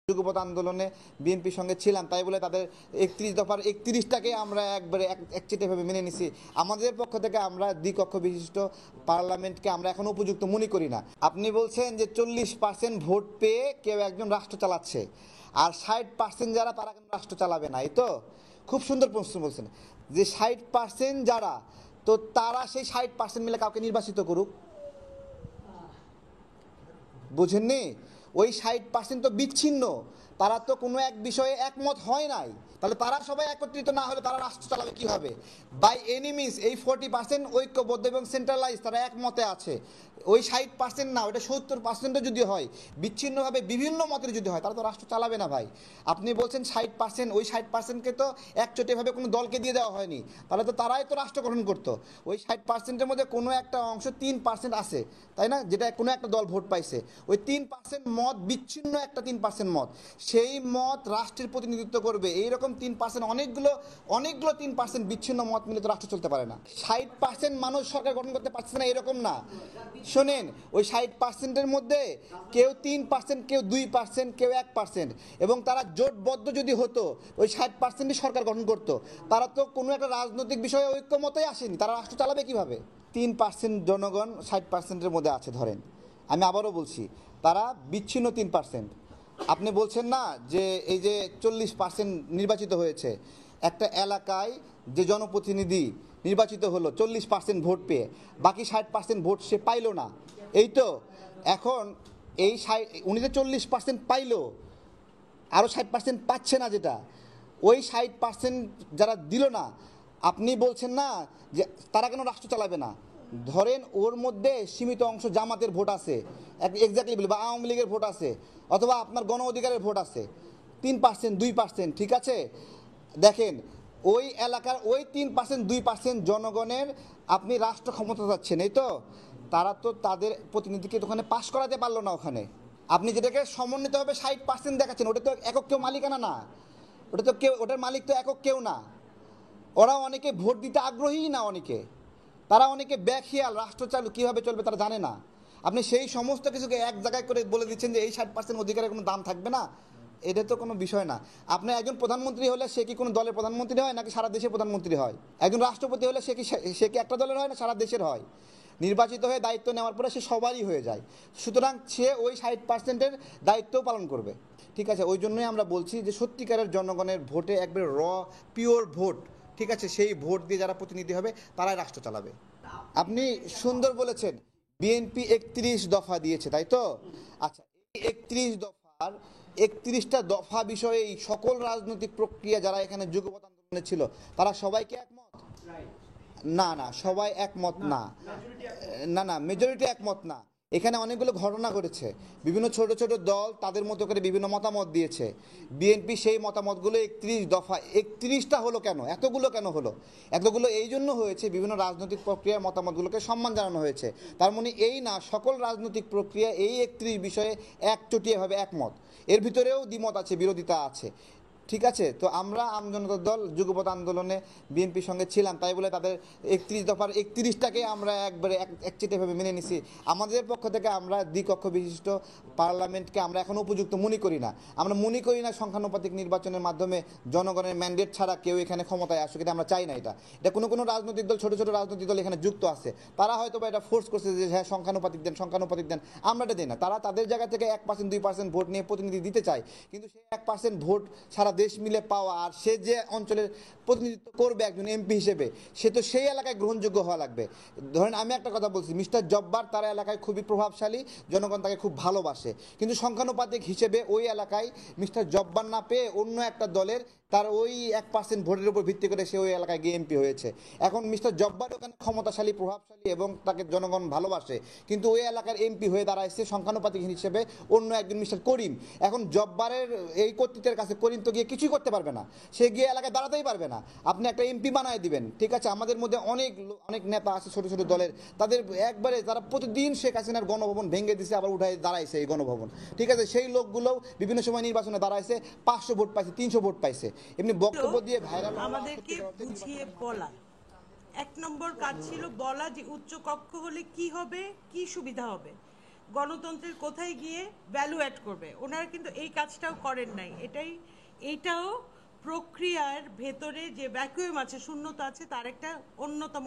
যুগপৎ আন্দোলনে বিএনপির সঙ্গে ছিলাম, তাই বলে তাদের ৩১ দফার ৩১টাকে আমরা একবারে একচেটিয়াভাবে মেনে নিছি। আমাদের পক্ষ থেকে আমরা দ্বিকক্ষ বিশিষ্ট পার্লামেন্টকে আমরা এখন উপযুক্ত মনে করি না। আপনি বলছেন যে 40% ভোট পেয়ে কেউ একজন রাষ্ট্র চালাচ্ছে, আর 60% যারা তারা কেন রাষ্ট্র চালাবে না? এই তো খুব সুন্দর প্রশ্ন বলছেন যে 60% যারা, তো তারা সেই 60% মিলে কাউকে নির্বাচিত করুক। বুঝেননি? ওই 60% তো বিচ্ছিন্ন, তারা তো কোনো এক বিষয়ে একমত হয় নাই। তাহলে তারা সবাই একত্রিত না হলে তারা রাষ্ট্র চালাবে কীভাবে? বাই এনিমিস এই 40% ঐক্যবদ্ধ এবং সেন্ট্রালাইজ, তারা একমতে আছে। ওই 60% না, ওটা 70% যদি হয়, বিচ্ছিন্নভাবে বিভিন্ন মতের যদি হয়, তারা তো রাষ্ট্র চালাবে না ভাই। আপনি বলছেন 60%, ওই 60%কে তো একচোটিভাবে কোনো দলকে দিয়ে দেওয়া হয়নি, তাহলে তো তারাই তো রাষ্ট্র গঠন করতো। ওই 60%-এর মধ্যে কোনো একটা অংশ 3% আছে, তাই না, যেটা কোনো একটা দল ভোট পাইছে। ওই 3% মত বিচ্ছিন্ন একটা 3% মত, সেই মত রাষ্ট্রের প্রতিনিধিত্ব করবে। এইরকম 3% অনেকগুলো 3% বিচ্ছিন্ন মত মিলে তো রাষ্ট্র চলতে পারে না। 60% মানুষ সরকার গঠন করতে পারছে না এরকম না। শোনেন, ওই 60%-এর মধ্যে কেউ 3%, কেউ 2%, কেউ 1%, এবং তারা জোটবদ্ধ যদি হতো ওই 60%ই সরকার গঠন করতো। তারা তো কোনো একটা রাজনৈতিক বিষয়ে ঐক্যমতই আসেনি, তারা রাষ্ট্র চালাবে কিভাবে? 3% জনগণ 60%-এর মধ্যে আছে ধরেন, আমি আবারও বলছি, তারা বিচ্ছিন্ন 3%। আপনি বলছেন না যে এই যে 40% নির্বাচিত হয়েছে, একটা এলাকায় যে জনপ্রতিনিধি নির্বাচিত হলো 40% ভোট পেয়ে, বাকি 60% ভোট সে পাইল না। এই তো এখন এই উনি যে 40% পাইলো, আরও 60% পাচ্ছে না, যেটা ওই 60% যারা দিল না, আপনি বলছেন না যে তারা কেন রাষ্ট্র চালাবে না? ধরেন ওর মধ্যে সীমিত অংশ জামাতের ভোট আছে, এক্স্যাক্টলি বলি, বা আওয়ামী লীগের ভোট আছে, অথবা আপনার গণ অধিকারের ভোট আছে 3%, 2%, ঠিক আছে? দেখেন, ওই এলাকার ওই 3%, 2% জনগণের আপনি রাষ্ট্র ক্ষমতা যাচ্ছেন, এই তো তারা তো তাদের প্রতিনিধিকে ওখানে পাশ করাতে পারলো না। ওখানে আপনি যেটাকে সমন্বিতভাবে 60% দেখাচ্ছেন, ওটা তো একক কেউ মালিকানা না, ওটা তো কেউ, ওটার মালিক তো একক কেউ না। ওরা অনেকে ভোট দিতে আগ্রহী না, অনেকে, তারা অনেকে বেখেয়াল, রাষ্ট্র চালু কীভাবে চলবে তারা জানে না। আপনি সেই সমস্ত কিছুকে এক জায়গায় করে বলে দিচ্ছেন যে এই 60% অধিকারের কোনো দাম থাকবে না, এটা তো কোনো বিষয় না। আপনি একজন প্রধানমন্ত্রী হলে সে কি কোনো দলের প্রধানমন্ত্রী হয় নাকি সারা দেশের প্রধানমন্ত্রী হয়? একজন রাষ্ট্রপতি হলে সে কি একটা দলের হয় না সারা দেশের হয়? নির্বাচিত হয়ে দায়িত্ব নেওয়ার পরে সে সবারই হয়ে যায়, সুতরাং সে ওই 60%-এর দায়িত্বও পালন করবে। ঠিক আছে, ওই জন্যই আমরা বলছি যে সত্যিকারের জনগণের ভোটে একবারে পিওর ভোট, ঠিক আছে, সেই ভোট দিয়ে যারা প্রতিনিধি হবে তারাই রাষ্ট্র চালাবে। আপনি সুন্দর বলেছেন, বিএনপি 31 দফা দিয়েছে, তাই তো? আচ্ছা, এই 31 দফার 31টা দফা বিষয়ে এই সকল রাজনৈতিক প্রক্রিয়া যারা এখানে যুগপৎ আন্দোলনে ছিল, তারা সবাইকে একমত? না না, সবাই একমত না। না না, মেজরিটি একমত না। এখানে অনেকগুলো ঘটনা ঘটেছে, বিভিন্ন ছোট ছোট দল তাদের মতো করে বিভিন্ন মতামত দিয়েছে। বিএনপি সেই মতামতগুলো 31 দফা, 31টা হলো কেন, এতগুলো কেন হলো? এতগুলো এই জন্য হয়েছে, বিভিন্ন রাজনৈতিক প্রক্রিয়ার মতামতগুলোকে সম্মান জানানো হয়েছে। তার মানে এই না সকল রাজনৈতিক প্রক্রিয়া এই 31 বিষয়ে একচোটিয়াভাবে একমত, এর ভিতরেও দ্বিমত আছে, বিরোধিতা আছে। ঠিক আছে, তো আমরা আমজনতার দল যুগপৎ আন্দোলনে বিএনপির সঙ্গে ছিলাম, তাই বলে তাদের 31 দফার 31টাকে আমরা একবারে একচেটিয়াভাবে মেনে নিছি। আমাদের পক্ষ থেকে আমরা দ্বিকক্ষ বিশিষ্ট পার্লামেন্টকে আমরা এখন উপযুক্ত মনে করি না। আমরা মনে করি না সংখ্যানুপাতিক নির্বাচনের মাধ্যমে জনগণের ম্যান্ডেট ছাড়া কেউ এখানে ক্ষমতায় আসুক, এটা আমরা চাই না। এটা কোনো রাজনৈতিক দল, ছোট ছোট রাজনৈতিক দল এখানে যুক্ত আছে, তারা হয়তো বা এটা ফোর্স করছে যে হ্যাঁ সংখ্যানুপাতিক দেন, সংখ্যানুপাতিক দেন, আমরা এটা দিই না। তারা তাদের জায়গা থেকে 1%, 2% ভোট নিয়ে প্রতিনিধি দিতে চায়, কিন্তু সেই 1% ভোট সারা দেশ মিলে পাওয়া, আর সে যে অঞ্চলের প্রতিনিধিত্ব করবে একজন এমপি হিসেবে, সে তো সেই এলাকায় গ্রহণযোগ্য হওয়া লাগবে। ধরেন আমি একটা কথা বলছি, মিস্টার জব্বার তার এলাকায় খুবই প্রভাবশালী, জনগণ তাকে খুব ভালোবাসে, কিন্তু সংখ্যানুপাতিক হিসেবে ওই এলাকায় মিস্টার জব্বার না পেয়ে অন্য একটা দলের তার ওই 1% ভোটের উপর ভিত্তি করে সে ওই এলাকায় গিয়ে এমপি হয়েছে। এখন মিস্টার জব্বার ওখানে ক্ষমতাশালী, প্রভাবশালী এবং তাকে জনগণ ভালোবাসে, কিন্তু ওই এলাকার এমপি হয়ে দাঁড়াইছে সংখ্যানুপাতিক হিসেবে অন্য একজন মিস্টার করিম। এখন জব্বারের এই কর্তৃত্বের কাছে করিম তো গিয়ে কিছুই করতে পারবে না, সে গিয়ে এলাকায় দাঁড়াতেই পারবে না। আপনি একটা এমপি বানায় দিবেন, ঠিক আছে, আমাদের মধ্যে অনেক নেতা আছে ছোট ছোট দলের, তাদের একবারে তারা প্রতিদিন শেখ হাসিনার গণভবন ভেঙে দিছে, আবার উঠায় দাঁড়াইছে এই গণভবন, ঠিক আছে, সেই লোকগুলোও বিভিন্ন সময় নির্বাচনে দাঁড়াইছে, 500 ভোট পাইছে, 300 ভোট পাইছে, এমনি বক্তব্য দিয়ে ভাইরাল আমাদেরকে বুঝিয়ে বলা। 1 নম্বর কাজ ছিল বলা যে উচ্চ কক্ষ হলে কি হবে, কি সুবিধা হবে। গণতন্ত্রের কোথায় গিয়ে ভ্যালু অ্যাড করবে। ওনারা কিন্তু এই কাজটাও করেন নাই। এইটাও প্রক্রিয়ার ভেতরে যে ভ্যাকুয়াম আছে, শূন্যতা আছে, তার একটা অন্যতম